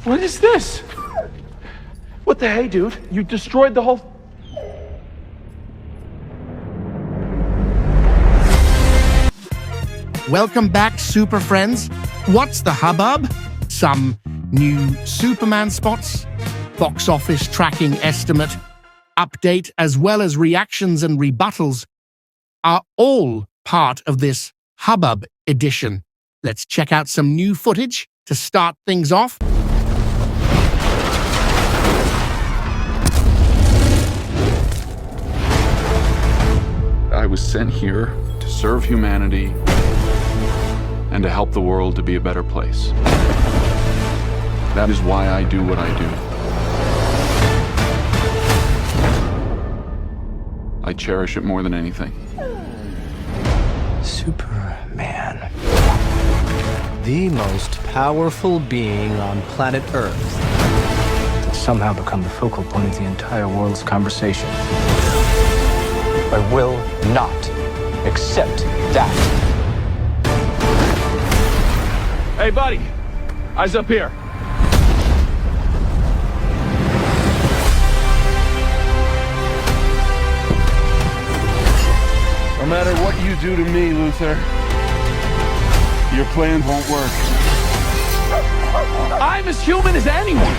What is this? What the hey, dude? You destroyed the whole... Welcome back, Super Friends. What's the hubbub? Some new Superman spots, box office tracking estimate, update, as well as reactions and rebuttals are all part of this hubbub edition. Let's check out some new footage to start things off. I was sent here to serve humanity and to help the world to be a better place. That is why I do what I do. I cherish it more than anything. Superman. The most powerful being on planet Earth. Has somehow become the focal point of the entire world's conversation. I will not accept that. Hey, buddy. Eyes up here. No matter what you do to me, Luthor, your plan won't work. I'm as human as anyone.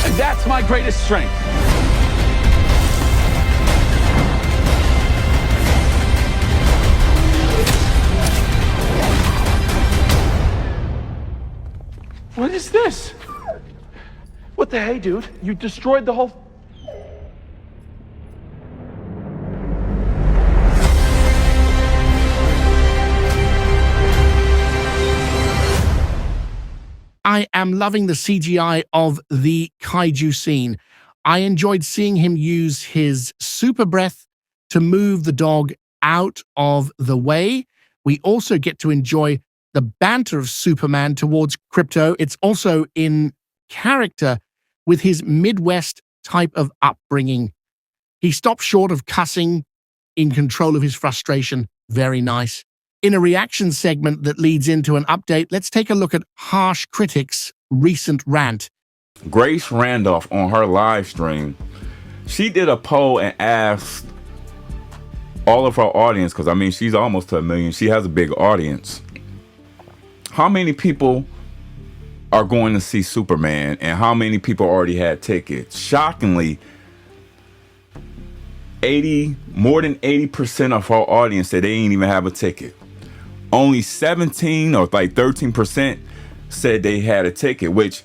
And that's my greatest strength. What is this? What the hey, dude? You destroyed the whole... I am loving the CGI of the Kaiju scene. I enjoyed seeing him use his super breath to move the dog out of the way. We also get to enjoy the banter of Superman towards Krypto. It's also in character with his Midwest type of upbringing. He stopped short of cussing, in control of his frustration. Very nice. In a reaction segment that leads into an update, let's take a look at Harsh Critic's recent rant. Grace Randolph on her live stream, she did a poll and asked all of her audience, because I mean, she's almost to 1 million. She has a big audience. How many people are going to see Superman, and how many people already had tickets? Shockingly, more than 80% of our audience said they didn't even have a ticket. Only 17 or like 13% said they had a ticket, which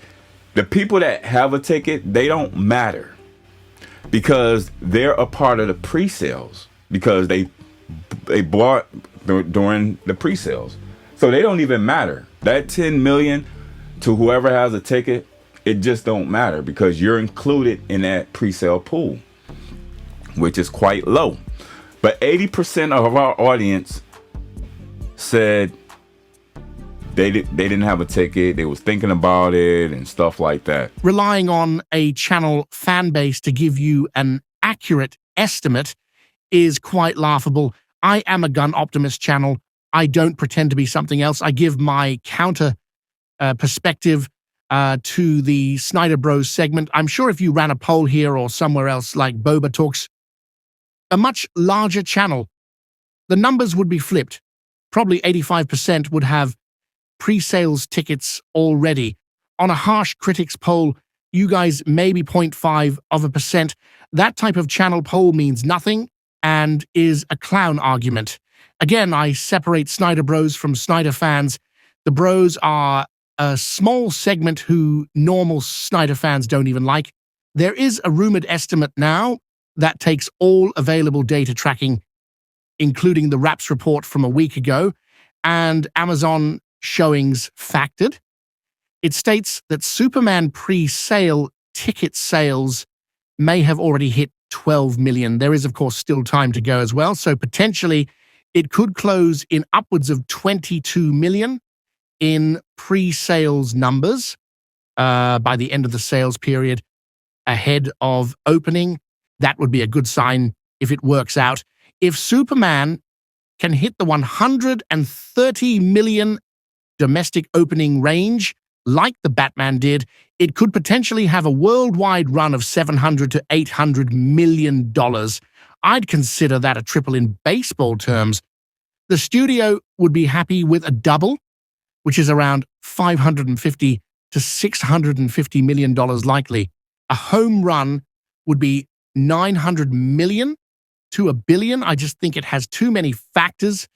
the people that have a ticket, they don't matter because they're a part of the pre-sales, because they bought during the pre-sales. So they don't even matter. That 10 million to whoever has a ticket, it just don't matter because you're included in that pre-sale pool, which is quite low. But 80% of our audience said they didn't have a ticket, they was thinking about it and stuff like that. Relying on a channel fan base to give you an accurate estimate is quite laughable. I am a Gunn Optimist channel. I don't pretend to be something else. I give my counter perspective to the Snyder Bros segment. I'm sure if you ran a poll here or somewhere else like Boba Talks, a much larger channel, the numbers would be flipped. Probably 85% would have pre-sales tickets already. On a Harsh Critics poll, you guys maybe 0.5%. That type of channel poll means nothing and is a clown argument. Again, I separate Snyder Bros from Snyder fans. The bros are a small segment who normal Snyder fans don't even like. There is a rumored estimate now that takes all available data tracking, including the Wraps report from a week ago, and Amazon showings factored. It states that Superman pre-sale ticket sales may have already hit 12 million. There is, of course, still time to go as well, so potentially it could close in upwards of 22 million in pre-sales numbers by the end of the sales period ahead of opening. That would be a good sign if it works out. If Superman can hit the 130 million domestic opening range, like the Batman did, it could potentially have a worldwide run of $700 to $800 million. I'd consider that a triple in baseball terms. The studio would be happy with a double, which is around $550 to $650 million likely. A home run would be $900 million to $1 billion. I just think it has too many factors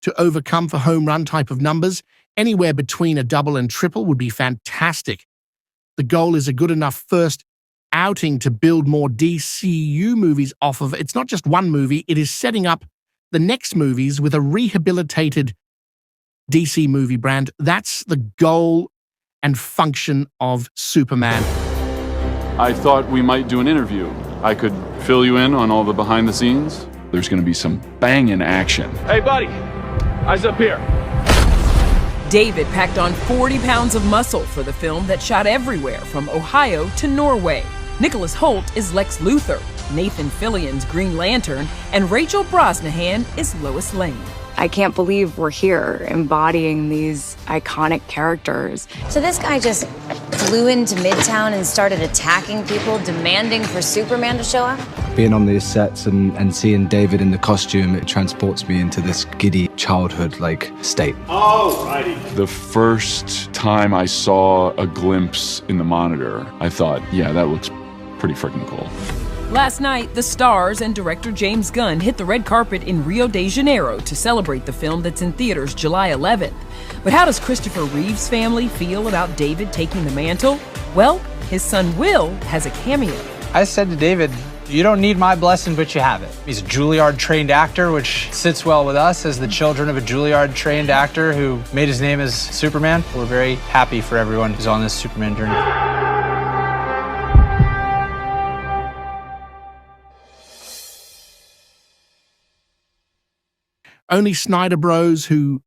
to overcome for home run type of numbers. Anywhere between a double and triple would be fantastic. The goal is a good enough first outing to build more DCU movies off of. It's not just one movie, it is setting up the next movies with a rehabilitated DC movie brand. That's the goal and function of Superman. I thought we might do an interview. I could fill you in on all the behind the scenes. There's gonna be some banging action. Hey, buddy. Eyes up here. David packed on 40 pounds of muscle for the film that shot everywhere from Ohio to Norway. Nicholas Hoult is Lex Luthor, Nathan Fillion's Green Lantern, and Rachel Brosnahan is Lois Lane. I can't believe we're here embodying these iconic characters. So this guy just flew into Midtown and started attacking people, demanding for Superman to show up? Being on these sets and seeing David in the costume, it transports me into this giddy childhood-like state. Alrighty. The first time I saw a glimpse in the monitor, I thought, yeah, that looks pretty freaking cool. Last night, the stars and director James Gunn hit the red carpet in Rio de Janeiro to celebrate the film that's in theaters July 11th. But how does Christopher Reeve's family feel about David taking the mantle? Well, his son Will has a cameo. I said to David, you don't need my blessing, but you have it. He's a Juilliard-trained actor, which sits well with us as the children of a Juilliard-trained actor who made his name as Superman. We're very happy for everyone who's on this Superman journey. Only Snyder Bros who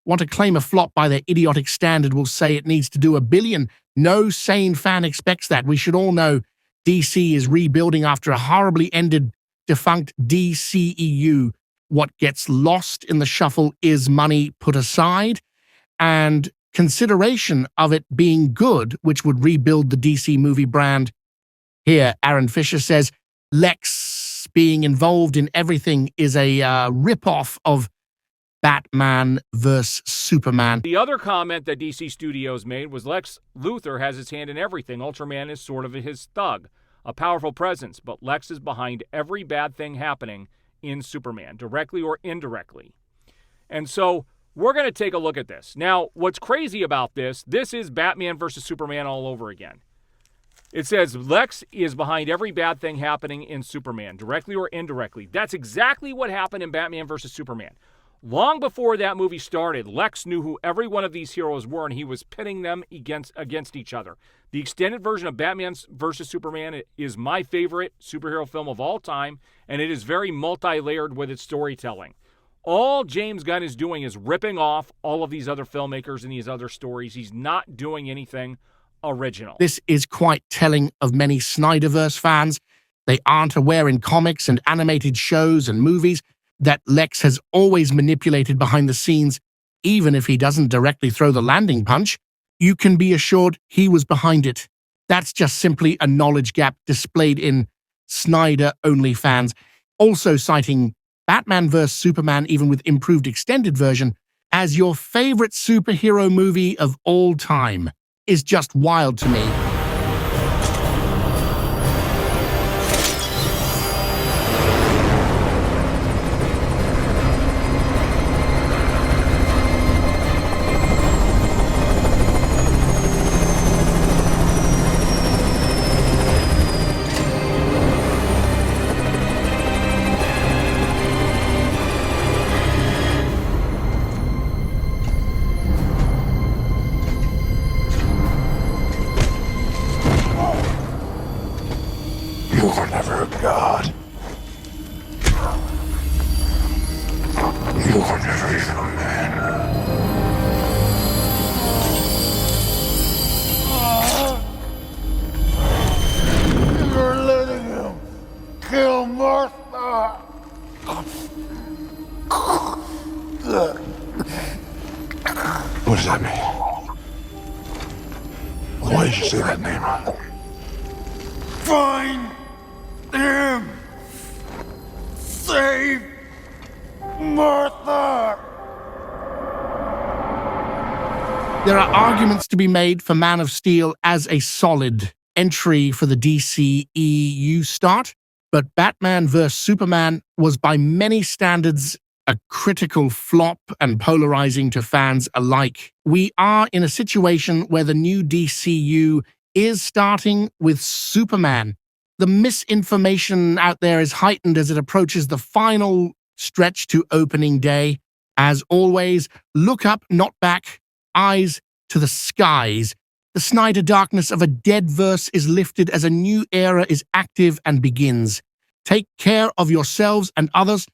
want to claim a flop by their idiotic standard will say it needs to do $1 billion. No sane fan expects that. We should all know DC is rebuilding after a horribly ended, defunct DCEU. What gets lost in the shuffle is money put aside and consideration of it being good, which would rebuild the DC movie brand. Here, Aaron Fischer says, Lex being involved in everything is a rip-off of Batman vs. Superman. The other comment that DC Studios made was Lex Luthor has his hand in everything. Ultraman is sort of his thug, a powerful presence, but Lex is behind every bad thing happening in Superman, directly or indirectly. And so we're going to take a look at this. Now, what's crazy about this is Batman versus Superman all over again. It says Lex is behind every bad thing happening in Superman, directly or indirectly. That's exactly what happened in Batman versus Superman. Long before that movie started, Lex knew who every one of these heroes were, and he was pitting them against each other. The extended version of Batman versus Superman is my favorite superhero film of all time, and it is very multi-layered with its storytelling. All James Gunn is doing is ripping off all of these other filmmakers and these other stories. He's not doing anything original. This is quite telling of many SnyderVerse fans. They aren't aware in comics and animated shows and movies that Lex has always manipulated behind the scenes, even if he doesn't directly throw the landing punch. You can be assured he was behind it. That's just simply a knowledge gap displayed in Snyder-only fans. Also citing Batman vs. Superman, even with improved extended version, as your favorite superhero movie of all time is just wild to me. Why did you say that name? Find him! Save Martha! There are arguments to be made for Man of Steel as a solid entry for the DCEU start, but Batman vs. Superman was by many standards a critical flop and polarizing to fans alike. We are in a situation where the new DCU is starting with Superman. The misinformation out there is heightened as it approaches the final stretch to opening day. As always, look up, not back, eyes to the skies. The Snyder darkness of a dead verse is lifted as a new era is active and begins. Take care of yourselves and others.